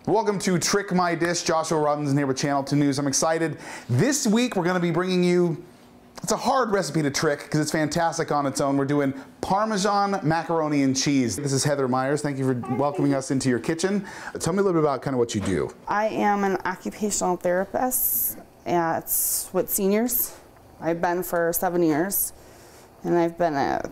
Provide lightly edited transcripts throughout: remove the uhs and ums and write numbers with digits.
Welcome to Trick My Dish. Joshua Robinson here with Channel 2 News. I'm excited. This week we're going to be bringing you, it's a hard recipe to trick because it's fantastic on its own. We're doing Parmesan Macaroni and Cheese. This is Heather Myers. Thank you for welcoming us into your kitchen. Tell me a little bit about kind of what you do. I am an occupational therapist with seniors. I've been for 7 years, and I've been a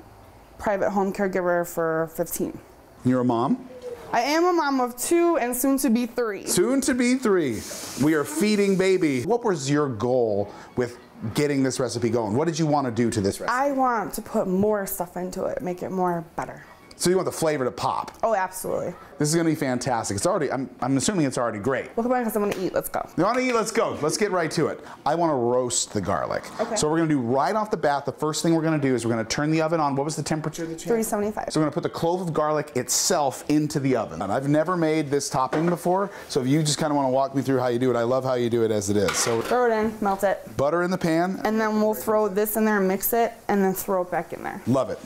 private home caregiver for 15. You're a mom? I am a mom of 2 and soon to be 3. Soon to be 3. We are feeding baby. What was your goal with getting this recipe going? What did you want to do to this recipe? I want to put more stuff into it, make it more better. So you want the flavor to pop? Oh, absolutely. This is going to be fantastic. It's already, I'm assuming it's already great. Well, come on, because I want to eat. Let's go. You want to eat? Let's go. Let's get right to it. I want to roast the garlic. Okay. So we're going to do right off the bat, the first thing we're going to do is we're going to turn the oven on. What was the temperature that you had? 375. So we're going to put the clove of garlic itself into the oven. And I've never made this topping before, so if you just kind of want to walk me through how you do it, I love how you do it as it is. So throw it in, melt it. Butter in the pan. And then we'll throw this in there, mix it, and then throw it back in there. Love it.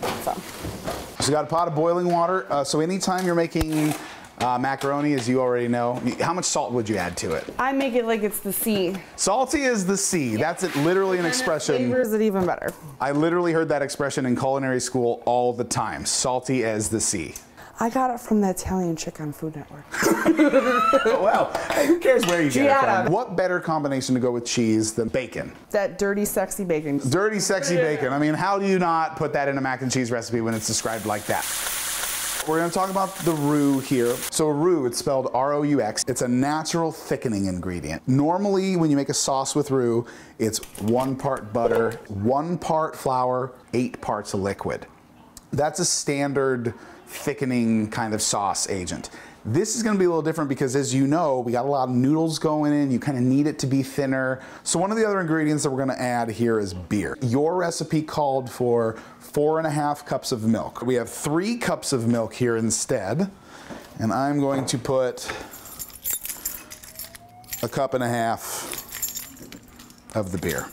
So you got a pot of boiling water. So anytime you're making macaroni, as you already know, how much salt would you add to it? I make it like it's the sea. Salty as the sea. Yeah. That's it, literally an expression. It flavors it even better. I literally heard that expression in culinary school all the time. Salty as the sea. I got it from the Italian chick on Food Network. Well, hey, who cares where you get it from? What better combination to go with cheese than bacon? That dirty, sexy bacon. Dirty, sexy bacon. I mean, how do you not put that in a mac and cheese recipe when it's described like that? We're going to talk about the roux here. So roux, it's spelled R-O-U-X. It's a natural thickening ingredient. Normally, when you make a sauce with roux, it's 1 part butter, 1 part flour, 8 parts liquid. That's a standard thickening kind of sauce agent. This is going to be a little different because, as you know, we got a lot of noodles going in. You kind of need it to be thinner. So one of the other ingredients that we're going to add here is beer. Your recipe called for 4.5 cups of milk. We have 3 cups of milk here instead, and I'm going to put 1.5 cups of the beer.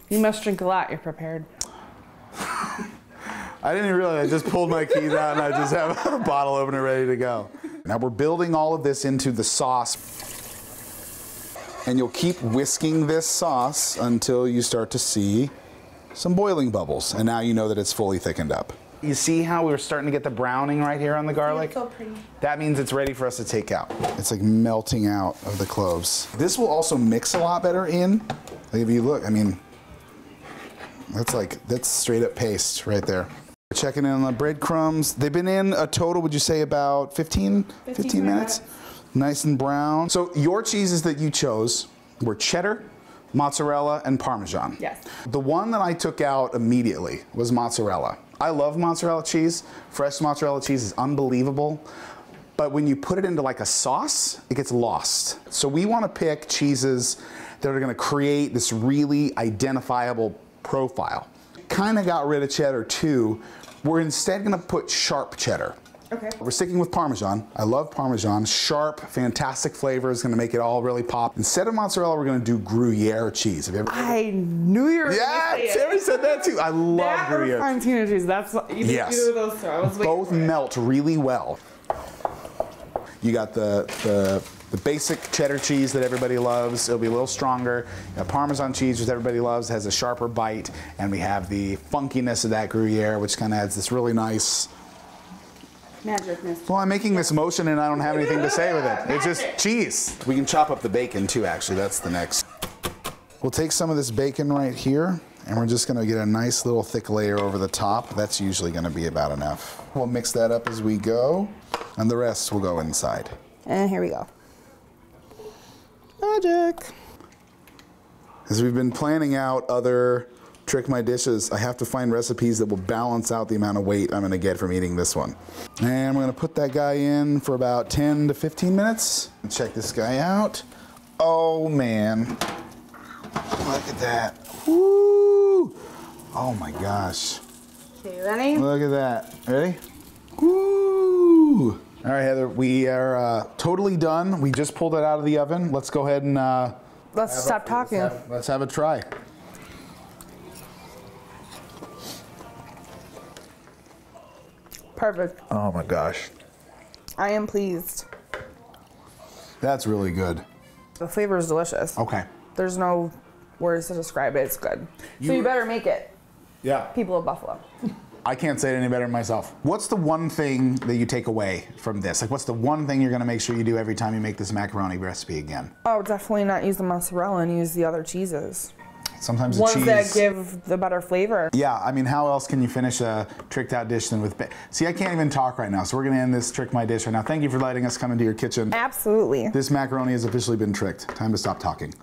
You must drink a lot. You're prepared. I didn't even realize I just pulled my keys out and I just have a bottle opener ready to go. Now we're building all of this into the sauce, and you'll keep whisking this sauce until you start to see some boiling bubbles, and now you know that it's fully thickened up. You see how we're starting to get the browning right here on the garlic? It's so pretty. That means it's ready for us to take out. It's like melting out of the cloves. This will also mix a lot better in. Like if you look, I mean, that's straight up paste right there. Checking in on the breadcrumbs. They've been in a total, would you say, about 15 minutes? Nice and brown. So your cheeses that you chose were cheddar, mozzarella, and Parmesan. Yes. The one that I took out immediately was mozzarella. I love mozzarella cheese. Fresh mozzarella cheese is unbelievable. But when you put it into like a sauce, it gets lost. So we want to pick cheeses that are going to create this really identifiable profile. Kind of got rid of cheddar too. We're instead going to put sharp cheddar. Okay. We're sticking with Parmesan. I love Parmesan. Sharp, fantastic flavor is going to make it all really pop. Instead of mozzarella, we're going to do Gruyere cheese. Have you ever? I knew you were going to say it. Yeah, Terry said that too. I love Gruyere. That or cheese. That's yes. Either of those two. I was waiting both melt really well. You got the basic cheddar cheese that everybody loves. It'll be a little stronger. You have Parmesan cheese, which everybody loves, has a sharper bite. And we have the funkiness of that Gruyere, which kind of adds this really nice magicness. Well, I'm making this motion and I don't have anything to say with it. It's just cheese. We can chop up the bacon too, actually. That's the next. We'll take some of this bacon right here, and we're just gonna get a nice little thick layer over the top. That's usually gonna be about enough. We'll mix that up as we go, and the rest will go inside. And here we go. Magic. As we've been planning out other Trick My Dishes, I have to find recipes that will balance out the amount of weight I'm gonna get from eating this one. And we're gonna put that guy in for about 10 to 15 minutes. Check this guy out. Oh man, look at that. Woo! Oh my gosh. Okay, you ready? Look at that. Ready? Woo! All right, Heather, we are totally done. We just pulled it out of the oven. Let's go ahead and let's stop talking. Let's have a try. Perfect. Oh my gosh. I am pleased. That's really good. The flavor is delicious. Okay. There's no words to describe it. It's good. So you better make it. Yeah. People of Buffalo. I can't say it any better myself. What's the one thing that you take away from this? Like, what's the one thing you're gonna make sure you do every time you make this macaroni recipe again? Oh, definitely not use the mozzarella and use the other cheeses. Sometimes the Ones cheese... that give the better flavor. Yeah, I mean, how else can you finish a tricked out dish than with... See, I can't even talk right now, so we're gonna end this Trick My Dish right now. Thank you for letting us come into your kitchen. Absolutely. This macaroni has officially been tricked. Time to stop talking.